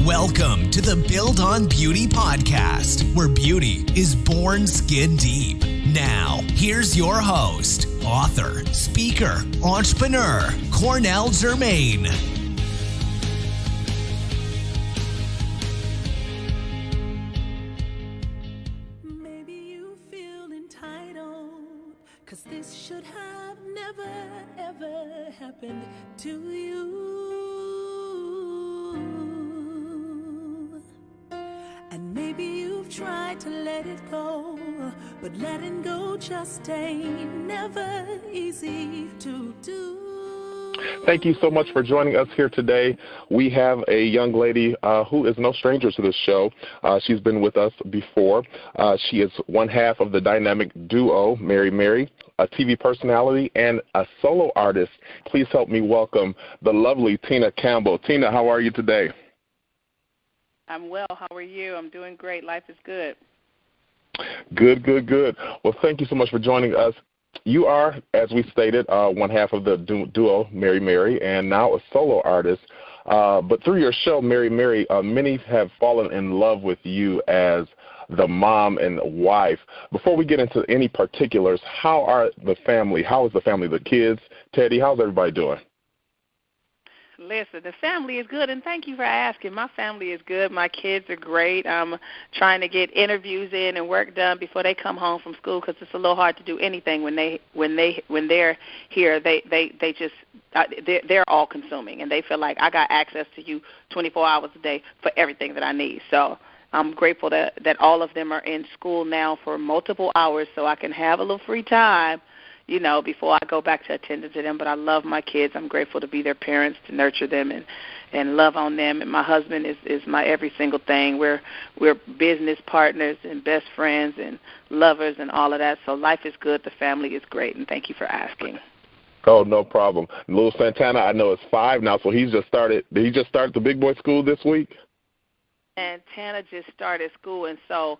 Welcome to the Build on Beauty podcast, where beauty is born skin deep. Now, here's your host, author, speaker, entrepreneur, Cornell Jermaine. Maybe you feel entitled, 'cause this should have never, ever happened to you. And maybe you've tried to let it go, but letting go just ain't never easy to do. Thank you so much for joining us here today. We have a young lady who is no stranger to this show. She's been with us before. She is one half of the dynamic duo, Mary, a TV personality, and a solo artist. Please help me welcome the lovely Tina Campbell. Tina, how are you today? I'm well. How are you? I'm doing great. Life is good. Good. Well, thank you so much for joining us. You are, as we stated, one half of the duo, Mary, and now a solo artist. But through your show, Mary, many have fallen in love with you as the mom and wife. Before we get into any particulars, how is the family, the kids, Teddy, how's everybody doing? Listen, the family is good, and thank you for asking. My family is good. My kids are great. I'm trying to get interviews in and work done before they come home from school, because it's a little hard to do anything when they're here. They're all consuming, and they feel like I got access to you 24 hours a day for everything that I need. So I'm grateful that all of them are in school now for multiple hours, so I can have a little free time, before I go back to attending to them. But I love my kids. I'm grateful to be their parents, to nurture them and love on them. And my husband is my every single thing. We're business partners and best friends and lovers and all of that. So life is good. The family is great. And thank you for asking. Oh, no problem. Little Santana, I know, is 5 now, so did he just start the big boy school this week? And Tana just started school, and so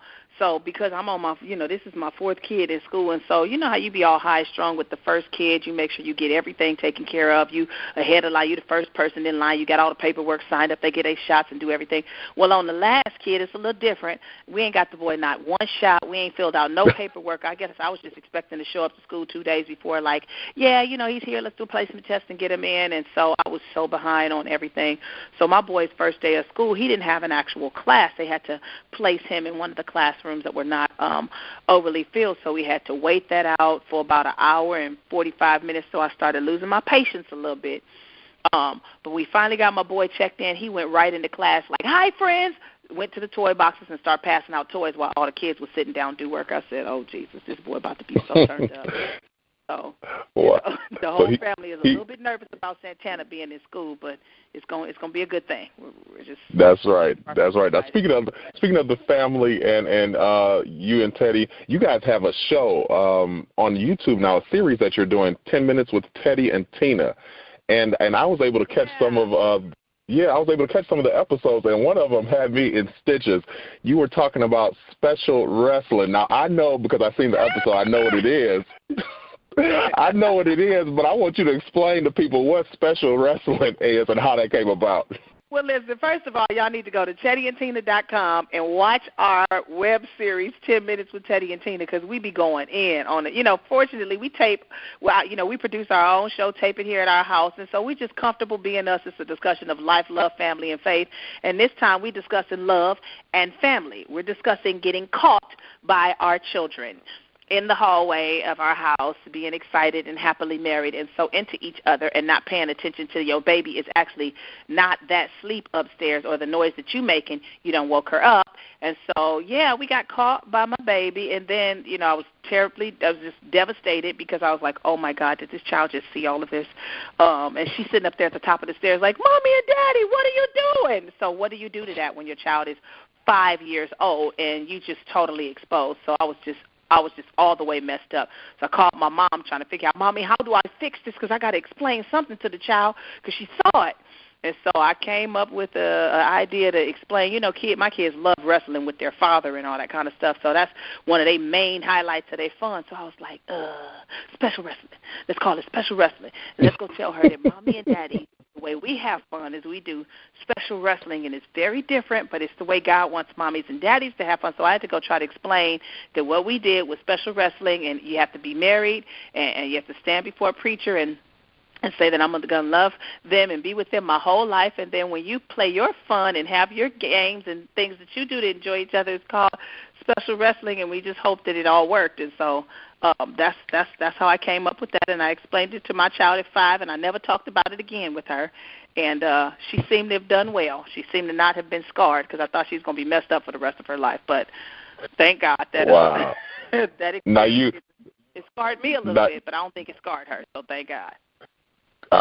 because I'm on my, this is my 4th kid in school, and so how you be all high-strung with the first kid, you make sure you get everything taken care of, you ahead of line, you the first person in line, you got all the paperwork signed up, they get 8 shots and do everything. Well, on the last kid, it's a little different. We ain't got the boy not one shot, we ain't filled out no paperwork. I guess I was just expecting to show up to school 2 days before, like, he's here, let's do a placement test and get him in, and so I was so behind on everything. So my boy's first day of school, he didn't have an actual class. They had to place him in one of the classrooms that were not overly filled, so we had to wait that out for about an hour and 45 minutes, so I started losing my patience a little bit. But we finally got my boy checked in. He went right into class like, "Hi, friends," went to the toy boxes and started passing out toys while all the kids were sitting down to do work. I said, "Oh, Jesus, this boy about to be so turned up." So the whole family is a little bit nervous about Santana being in school, but it's going to be a good thing. That's right. Now, speaking of the family and you and Teddy, you guys have a show on YouTube now, a series that you're doing, 10 Minutes with Teddy and Tina, and I was able to catch some of the episodes, and one of them had me in stitches. You were talking about special wrestling. Now, I know, because I've seen the episode, I know what it is. I know what it is, but I want you to explain to people what special wrestling is and how that came about. Well, listen, first of all, y'all need to go to teddyandtina.com and watch our web series, 10 Minutes with Teddy and Tina, because we be going in on it. Fortunately, we tape, we produce our own show, tape it here at our house, and so we just comfortable being us. It's a discussion of life, love, family, and faith, and this time we discussing love and family. We're discussing getting caught by our children in the hallway of our house, being excited and happily married and so into each other and not paying attention to your baby is actually not that sleep upstairs or the noise that you making. You done woke her up. And so, we got caught by my baby. And then, I was just devastated because I was like, oh, my God, did this child just see all of this? And she's sitting up there at the top of the stairs like, Mommy and Daddy, what are you doing? So what do you do to that when your child is 5 years old and you just totally exposed? So I was just all the way messed up. So I called my mom trying to figure out, Mommy, how do I fix this? Because I got to explain something to the child because she saw it. And so I came up with an idea to explain, my kids love wrestling with their father and all that kind of stuff. So that's one of their main highlights of their fun. So I was like, special wrestling. Let's call it special wrestling. And let's go tell her that Mommy and Daddy the way we have fun is we do special wrestling, and it's very different, but it's the way God wants mommies and daddies to have fun. So I had to go try to explain that what we did was special wrestling, and you have to be married, and you have to stand before a preacher and say that I'm going to love them and be with them my whole life. And then when you play your fun and have your games and things that you do to enjoy each other, it's called special wrestling, and we just hope that it all worked. And so that's how I came up with that, and I explained it to my child at 5, and I never talked about it again with her. And she seemed to have done well. She seemed to not have been scarred, because I thought she was going to be messed up for the rest of her life. But thank God that wow. that it scarred me a little bit, but I don't think it scarred her, so thank God.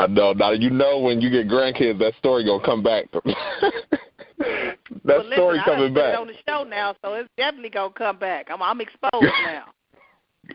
No, now you know when you get grandkids, that story gonna come back. Story coming back. It's on the show now, so it's definitely gonna come back. I'm exposed now.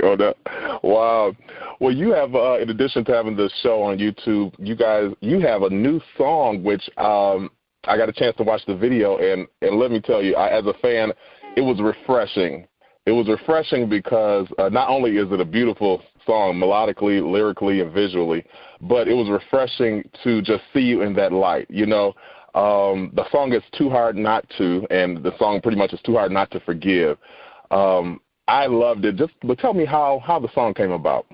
Oh, no. Wow. Well, you have, in addition to having this show on YouTube, you have a new song, which I got a chance to watch the video, and let me tell you, as a fan, it was refreshing. It was refreshing because not only is it a beautiful song melodically, lyrically, and visually, but it was refreshing to just see you in that light. You know, the song is Too Hard Not To, and the song pretty much is Too Hard Not to Forgive. I loved it. But tell me how the song came about.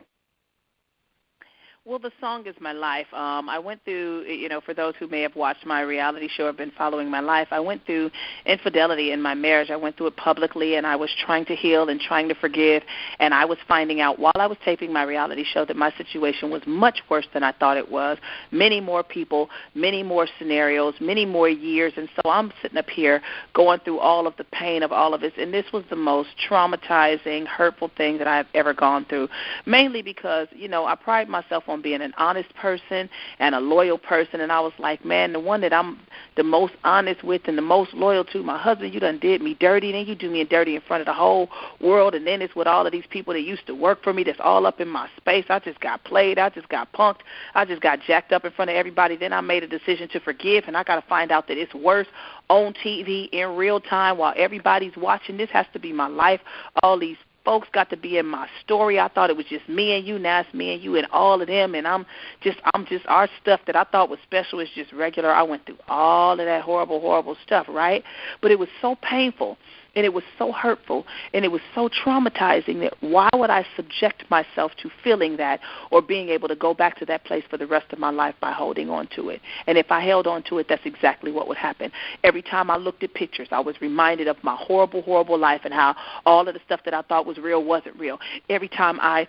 Well, the song is my life. I went through, for those who may have watched my reality show or been following my life, I went through infidelity in my marriage. I went through it publicly, and I was trying to heal and trying to forgive, and I was finding out while I was taping my reality show that my situation was much worse than I thought it was. Many more people, many more scenarios, many more years, and so I'm sitting up here going through all of the pain of all of this, and this was the most traumatizing, hurtful thing that I've ever gone through, mainly because, I pride myself on being an honest person and a loyal person, and I was like, man, the one that I'm the most honest with and the most loyal to, my husband, you done did me dirty, and then you do me dirty in front of the whole world, and then it's with all of these people that used to work for me that's all up in my space. I just got played. I just got punked. I just got jacked up in front of everybody. Then I made a decision to forgive, and I got to find out that it's worse on TV in real time while everybody's watching. This has to be my life. All these folks got to be in my story. I thought it was just me and you. Now it's me and you and all of them, and I'm just our stuff that I thought was special is just regular. I went through all of that horrible, horrible stuff, right? But it was so painful, and it was so hurtful, and it was so traumatizing that why would I subject myself to feeling that or being able to go back to that place for the rest of my life by holding on to it? And if I held on to it, that's exactly what would happen. Every time I looked at pictures, I was reminded of my horrible, horrible life and how all of the stuff that I thought was real wasn't real. Every time I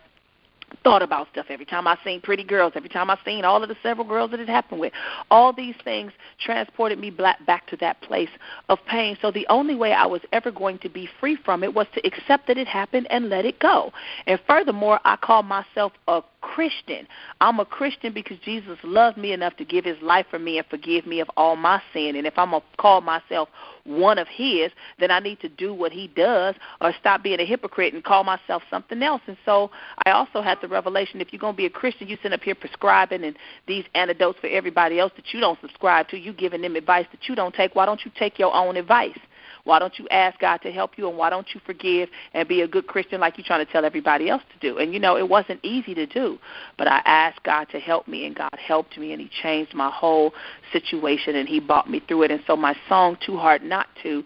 thought about stuff, every time I seen pretty girls, every time I seen all of the several girls that it happened with, all these things transported me back to that place of pain. So the only way I was ever going to be free from it was to accept that it happened and let it go. And furthermore, I call myself a Christian. I'm a Christian because Jesus loved me enough to give his life for me and forgive me of all my sin. And if I'm going to call myself one of his, then I need to do what he does or stop being a hypocrite and call myself something else. And so I also had the revelation, if you're going to be a Christian, you sit up here prescribing and these antidotes for everybody else that you don't subscribe to, you giving them advice that you don't take. Why don't you take your own advice? Why don't you ask God to help you, and why don't you forgive and be a good Christian like you're trying to tell everybody else to do? And, it wasn't easy to do, but I asked God to help me, and God helped me, and he changed my whole situation, and he brought me through it. And so my song, Too Hard Not To,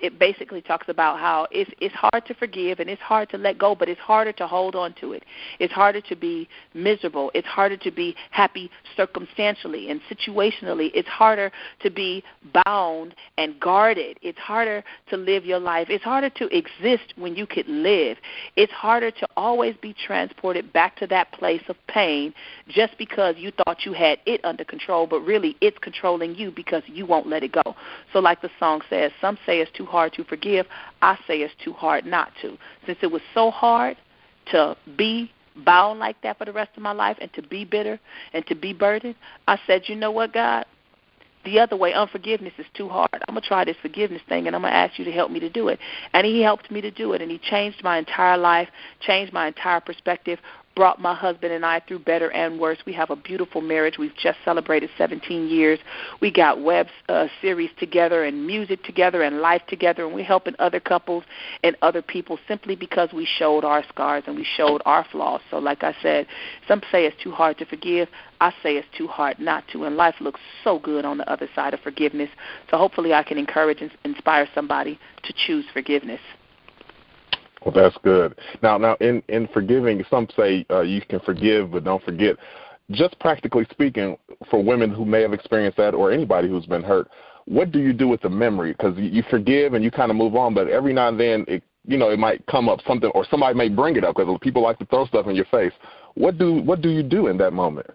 it basically talks about how it's hard to forgive and it's hard to let go, but it's harder to hold on to it. It's harder to be miserable. It's harder to be happy circumstantially and situationally. It's harder to be bound and guarded. It's harder to live your life. It's harder to exist when you could live. It's harder to always be transported back to that place of pain just because you thought you had it under control, but really it's controlling you because you won't let it go. So like the song says, some say it's too hard to forgive. I say it's too hard not to. Since it was so hard to be bound like that for the rest of my life and to be bitter and to be burdened, I said, you know what, God? The other way, unforgiveness is too hard. I'm going to try this forgiveness thing, and I'm going to ask you to help me to do it. And he helped me to do it, and he changed my entire life, changed my entire perspective, brought my husband and I through better and worse. We have a beautiful marriage. We've just celebrated 17 years. We got web series together and music together and life together, and we're helping other couples and other people simply because we showed our scars and we showed our flaws. So like I said, some say it's too hard to forgive. I say it's too hard not to, and life looks so good on the other side of forgiveness. So hopefully I can encourage and inspire somebody to choose forgiveness. Well, that's good. Now, in forgiving, some say you can forgive but don't forget. Just practically speaking, for women who may have experienced that or anybody who's been hurt, what do you do with the memory? Because you forgive and you kind of move on, but every now and then it might come up something, or somebody may bring it up because people like to throw stuff in your face. What do you do in that moment?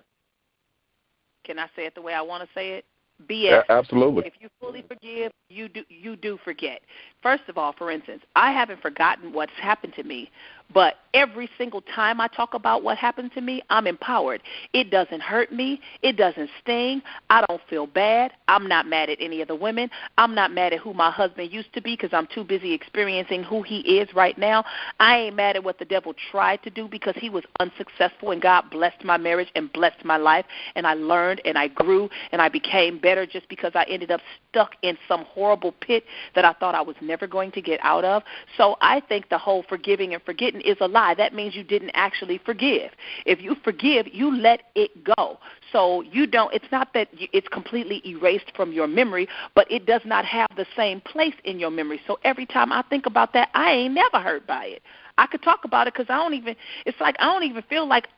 Can I say it the way I want to say it? BS. Absolutely. If you fully forgive, you do forget. First of all, for instance, I haven't forgotten what's happened to me, but every single time I talk about what happened to me, I'm empowered. It doesn't hurt me. It doesn't sting. I don't feel bad. I'm not mad at any of the women. I'm not mad at who my husband used to be because I'm too busy experiencing who he is right now. I ain't mad at what the devil tried to do because he was unsuccessful, and God blessed my marriage and blessed my life, and I learned and I grew and I became better just because I ended up stuck in some horrible pit that I thought I was never going to get out of. So I think the whole forgiving and forgetting is a lie. That means you didn't actually forgive. If you forgive, you let it go. So you don't, it's not that it's completely erased from your memory, but it does not have the same place in your memory. So every time I think about that, I ain't never hurt by it. I could talk about it because I don't even feel like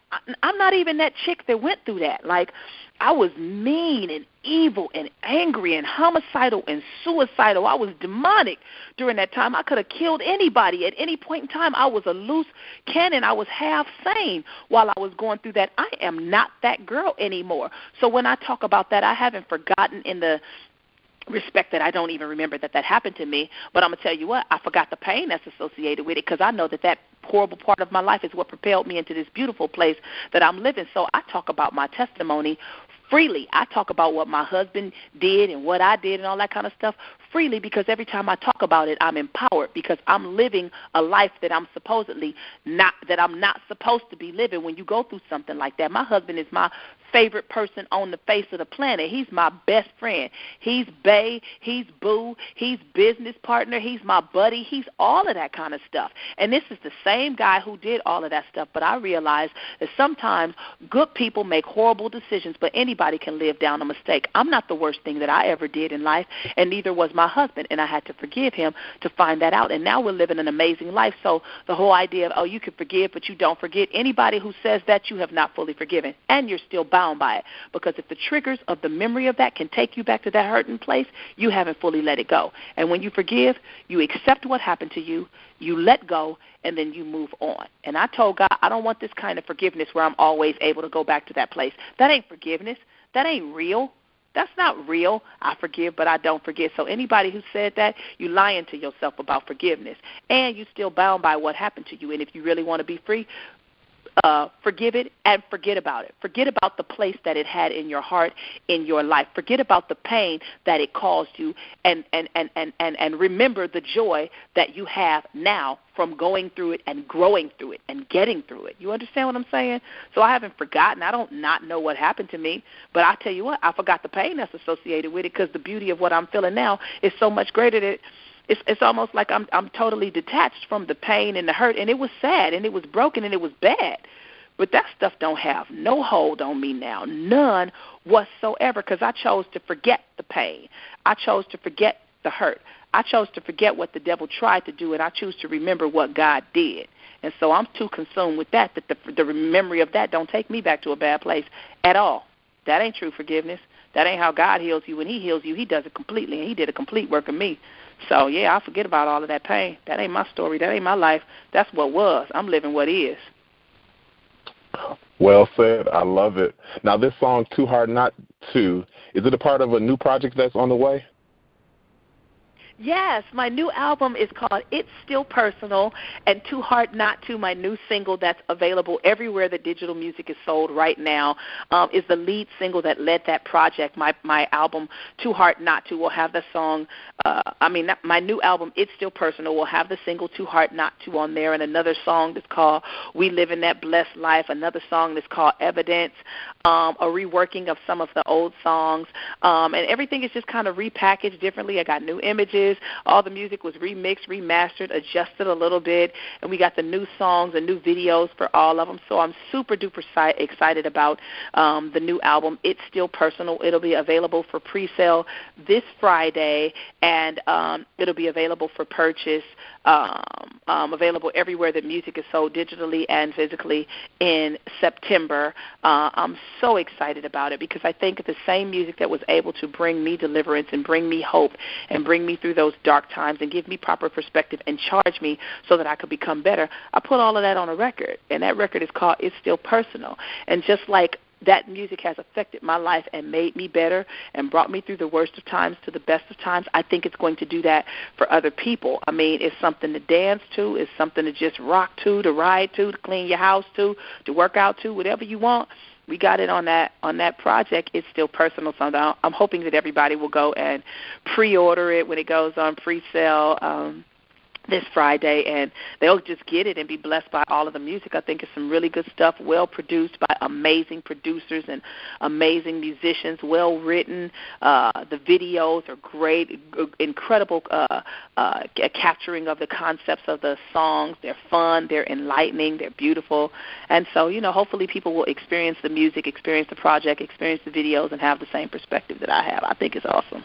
I'm not even that chick that went through that. Like, I was mean and evil and angry and homicidal and suicidal. I was demonic during that time. I could have killed anybody at any point in time. I was a loose cannon. I was half sane while I was going through that. I am not that girl anymore. So when I talk about that, I haven't forgotten in the respect that I don't even remember that happened to me. But I'm going to tell you what, I forgot the pain that's associated with it because I know that horrible part of my life is what propelled me into this beautiful place that I'm living. So I talk about my testimony freely. I talk about what my husband did and what I did and all that kind of stuff freely because every time I talk about it, I'm empowered because I'm living a life that I'm not supposed to be living when you go through something like that. My husband is my favorite person on the face of the planet. He's my best friend. He's bae, he's boo, he's business partner, he's my buddy, he's all of that kind of stuff. And this is the same guy who did all of that stuff, but I realize that sometimes good people make horrible decisions, but anybody can live down a mistake. I'm not the worst thing that I ever did in life, and neither was my husband, and I had to forgive him to find that out, and now we're living an amazing life. So the whole idea of, you can forgive, but you don't forget, anybody who says that, you have not fully forgiven, and you're still bound by it, because if the triggers of the memory of that can take you back to that hurting place, you haven't fully let it go. And when you forgive, you accept what happened to you, you let go, and then you move on. And I told God, I don't want this kind of forgiveness where I'm always able to go back to that place. That ain't forgiveness. That ain't real. That's not real. I forgive, but I don't forget. So anybody who said that, you're lying to yourself about forgiveness. And you're still bound by what happened to you. And if you really want to be free, forgive it and forget about it. Forget about the place that it had in your heart, in your life. Forget about the pain that it caused you, and remember the joy that you have now from going through it and growing through it and getting through it. You understand what I'm saying? So I haven't forgotten. I don't not know what happened to me, but I tell you what, I forgot the pain that's associated with it because the beauty of what I'm feeling now is so much greater that it's almost like I'm totally detached from the pain and the hurt, and it was sad, and it was broken, and it was bad. But that stuff don't have no hold on me now, none whatsoever, because I chose to forget the pain. I chose to forget the hurt. I chose to forget what the devil tried to do, and I choose to remember what God did. And so I'm too consumed with that the memory of that don't take me back to a bad place at all. That ain't true forgiveness. That ain't how God heals you. When he heals you, he does it completely, and he did a complete work in me. So, yeah, I forget about all of that pain. That ain't my story. That ain't my life. That's what was. I'm living what is. Well said. I love it. Now, this song, Too Hard Not To, is it a part of a new project that's on the way? Yes, my new album is called It's Still Personal, and Too Hard Not To, my new single that's available everywhere that digital music is sold right now, is the lead single that led that project. My album, Too Hard Not To, will have the song, my new album, It's Still Personal, will have the single Too Hard Not To on there, and another song that's called We Live in That Blessed Life, another song that's called Evidence, a reworking of some of the old songs, and everything is just kind of repackaged differently. I got new images. All the music was remixed, remastered, adjusted a little bit, and we got the new songs and new videos for all of them. So I'm super duper excited about the new album. It's Still Personal. It'll be available for pre-sale this Friday, and it'll be available for purchase, available everywhere that music is sold digitally and physically in September. I'm so excited about it because I think the same music that was able to bring me deliverance and bring me hope and bring me through those dark times and give me proper perspective and charge me so that I could become better, I put all of that on a record, and that record is called It's Still Personal. And just like that music has affected my life and made me better and brought me through the worst of times to the best of times, I think it's going to do that for other people. I mean, it's something to dance to. It's something to just rock to ride to clean your house to work out to, whatever you want. We got it on that project. It's Still Personal. So I'm hoping that everybody will go and pre-order it when it goes on pre-sale this Friday, and they'll just get it and be blessed by all of the music. I think it's some really good stuff, well produced by amazing producers and amazing musicians, well written. The videos are great, incredible capturing of the concepts of the songs. They're fun, they're enlightening, they're beautiful. And so, hopefully people will experience the music, experience the project, experience the videos, and have the same perspective that I have. I think it's awesome.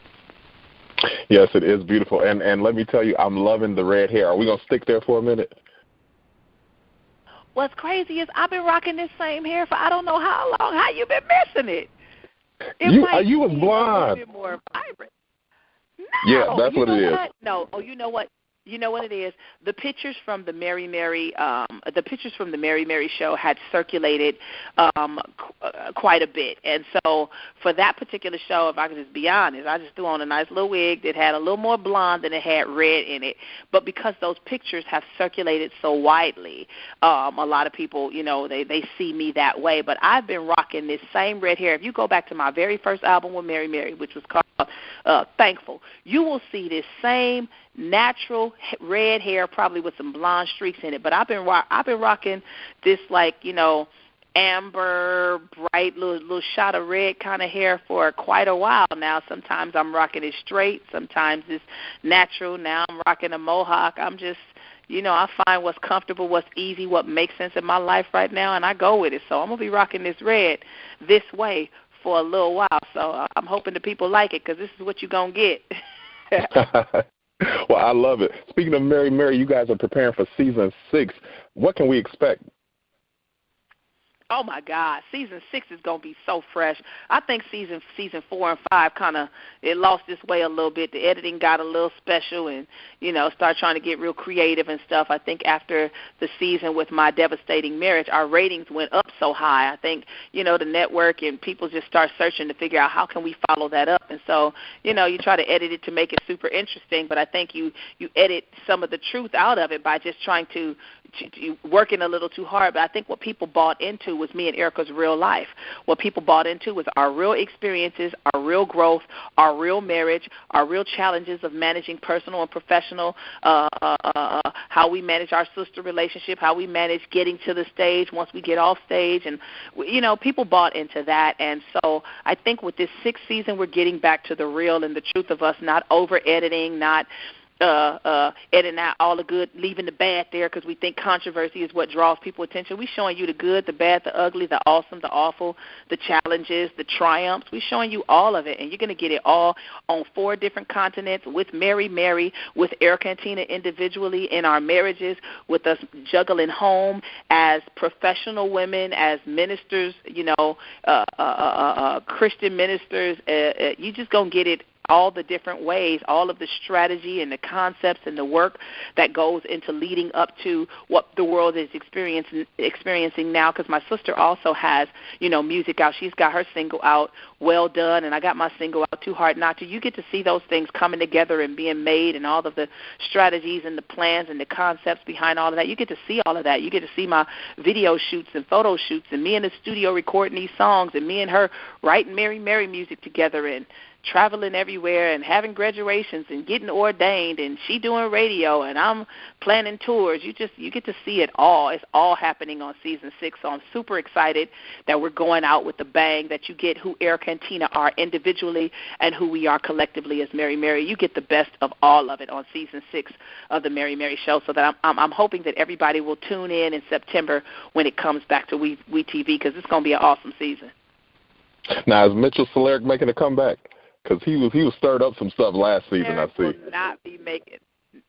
Yes, it is beautiful. And let me tell you, I'm loving the red hair. Are we going to stick there for a minute? What's crazy is I've been rocking this same hair for I don't know how long. How you been missing it? You was blonde. A bit more vibrant. No, yeah, that's what it is. No, you know what? You know what it is? The pictures from the Mary Mary show had circulated quite a bit, and so for that particular show, if I could just be honest, I just threw on a nice little wig that had a little more blonde than it had red in it. But because those pictures have circulated so widely, a lot of people, they see me that way. But I've been rocking this same red hair. If you go back to my very first album with Mary Mary, which was called Thankful, you will see this same natural red hair, probably with some blonde streaks in it. But I've been rocking this amber, bright little shot of red kind of hair for quite a while now. Sometimes I'm rocking it straight, sometimes it's natural. Now I'm rocking a mohawk. I'm just, I find what's comfortable, what's easy, what makes sense in my life right now, and I go with it. So I'm gonna be rocking this red this way for a little while. So I'm hoping the people like it because this is what you're gonna get. Well, I love it. Speaking of Mary Mary, you guys are preparing for season 6. What can we expect? Oh, my God. Season 6 is going to be so fresh. I think season 4 and 5 kind of, it lost its way a little bit. The editing got a little special and, started trying to get real creative and stuff. I think after the season with My Devastating Marriage, our ratings went up so high. I think, the network and people just start searching to figure out how can we follow that up. And so, you try to edit it to make it super interesting, but I think you edit some of the truth out of it by just trying to working a little too hard. But I think what people bought into was me and Erica's real life. What people bought into was our real experiences, our real growth, our real marriage, our real challenges of managing personal and professional, how we manage our sister relationship, how we manage getting to the stage once we get off stage. And, people bought into that. And so I think with this 6th season, we're getting back to the real and the truth of us, not over-editing, not editing out all the good, leaving the bad there because we think controversy is what draws people attention. We're showing you the good, the bad, the ugly, the awesome, the awful, the challenges, the triumphs. We're showing you all of it, and you're going to get it all on 4 different continents with Mary Mary, with Erica and Tina individually in our marriages, with us juggling home as professional women, as ministers, Christian ministers. You just going to get it all the different ways, all of the strategy and the concepts and the work that goes into leading up to what the world is experiencing now, because my sister also has, music out. She's got her single out, Well Done, and I got my single out, Too Hard Not To. You get to see those things coming together and being made, and all of the strategies and the plans and the concepts behind all of that. You get to see all of that. You get to see my video shoots and photo shoots, and me in the studio recording these songs, and me and her writing Mary Mary music together, and traveling everywhere and having graduations and getting ordained, and she doing radio and I'm planning tours. You get to see it all. It's all happening on season 6. So I'm super excited that we're going out with the bang, that you get who Erica and Tina are individually and who we are collectively as Mary Mary. You get the best of all of it on season 6 of the Mary Mary Show. So that I'm hoping that everybody will tune in September when it comes back to We TV, because it's going to be an awesome season. Now, is Mitchell Soleric making a comeback? Because he was stirred up some stuff last season, I see. Will not be making.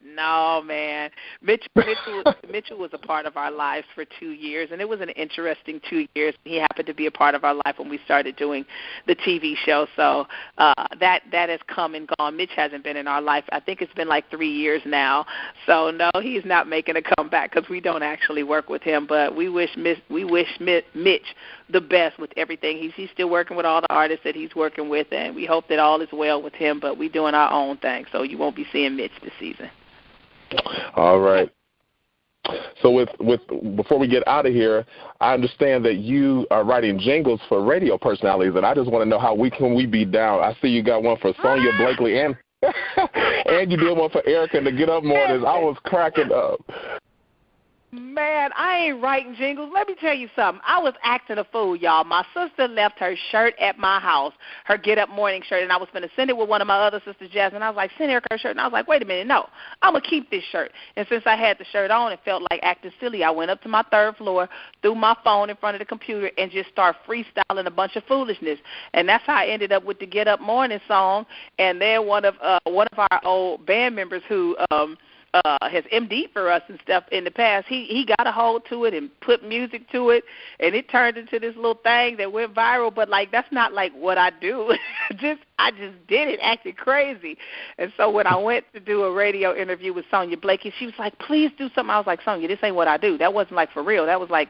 No, man. Mitchell was a part of our lives for 2 years, and it was an interesting 2 years. He happened to be a part of our life when we started doing the TV show. So that has come and gone. Mitch hasn't been in our life. I think it's been like 3 years now. So, no, he's not making a comeback because we don't actually work with him. But we wish Mitch the best with everything. He's still working with all the artists that he's working with, and we hope that all is well with him. But we're doing our own thing, so you won't be seeing Mitch this season. All right. So with before we get out of here, I understand that you are writing jingles for radio personalities, and I just want to know how can we be down. I see you got one for Sonia Blakely and you did one for Erica to Get Up Mornings. I was cracking up. Man, I ain't writing jingles. Let me tell you something. I was acting a fool, y'all. My sister left her shirt at my house, her Get Up Morning shirt, and I was going to send it with one of my other sisters, Jasmine. I was like, send Erica her shirt. And I was like, wait a minute, no, I'm going to keep this shirt. And since I had the shirt on, it felt like acting silly. I went up to my 3rd floor, threw my phone in front of the computer, and just started freestyling a bunch of foolishness. And that's how I ended up with the Get Up Morning song. And then one of our old band members who has MD'd for us and stuff in the past, he got a hold to it and put music to it, and it turned into this little thing that went viral. But like, that's not like what I do. I just did it, acted crazy. And so when I went to do a radio interview with Sonia Blakely, she was like, please do something. I was like, Sonia, this ain't what I do. That wasn't like for real. That was like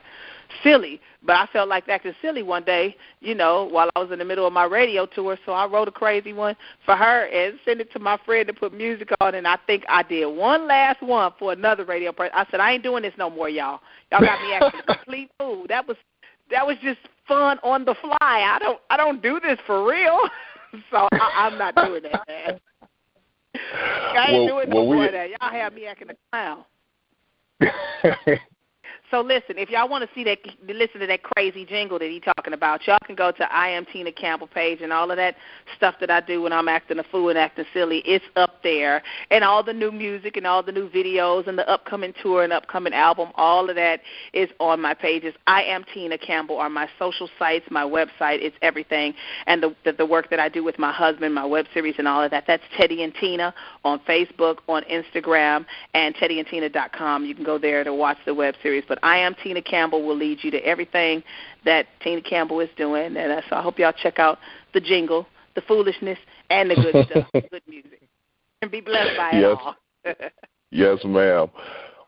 silly. But I felt like acting silly one day, while I was in the middle of my radio tour. So I wrote a crazy one for her and sent it to my friend to put music on. And I think I did one last one for another radio person. I said, I ain't doing this no more, y'all. Y'all got me acting a complete fool. That was just fun on the fly. I don't do this for real. So I'm not doing that, man. I ain't doing no more of that. Y'all have me acting a clown. So listen, if y'all want to listen to that crazy jingle that he's talking about, y'all can go to I Am Tina Campbell page, and all of that stuff that I do when I'm acting a fool and acting silly, it's up there. And all the new music and all the new videos and the upcoming tour and upcoming album, all of that is on my pages. I Am Tina Campbell are my social sites, my website, it's everything. And the work that I do with my husband, my web series and all of that, that's Teddy and Tina on Facebook, on Instagram, and teddyandtina.com. You can go there to watch the web series. But I Am Tina Campbell will lead you to everything that Tina Campbell is doing. And so I hope y'all check out the jingle, the foolishness, and the good stuff, good music. And be blessed by it all. Yes, ma'am.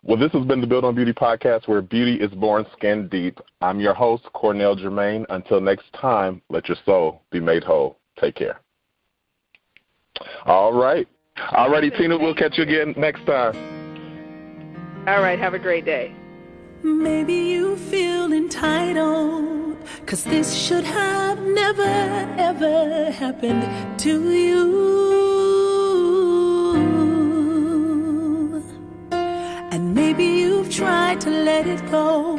Well, this has been the Build on Beauty podcast, where beauty is born skin deep. I'm your host, Cornell Jermaine. Until next time, let your soul be made whole. Take care. All right. All righty, Tina, we'll catch you again next time. All right, have a great day. Maybe you feel entitled, 'cause this should have never, ever happened to you. And maybe you've tried to let it go,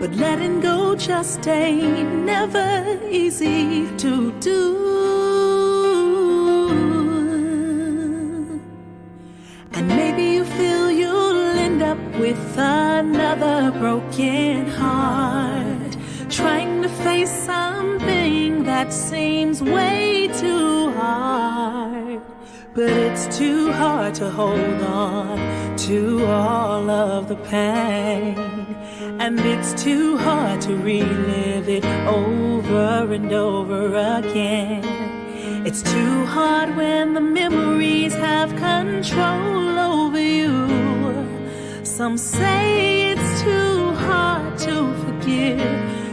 but letting go just ain't never easy to do. And maybe you feel you'll end up with another broken heart, trying to face something that seems way too hard. But it's too hard to hold on to all of the pain, and it's too hard to relive it over and over again. It's too hard when the memories have control over you. Some say it's too hard to forgive.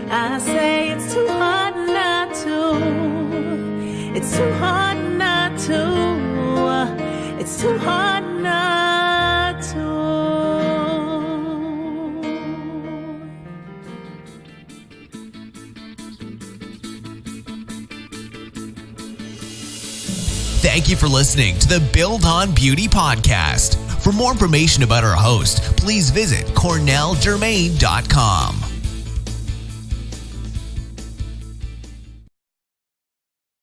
I say it's too hard not to. It's too hard not to. It's too hard not to. Thank you for listening to the Build on Beauty podcast. For more information about our host, please visit cornelljermaine.com.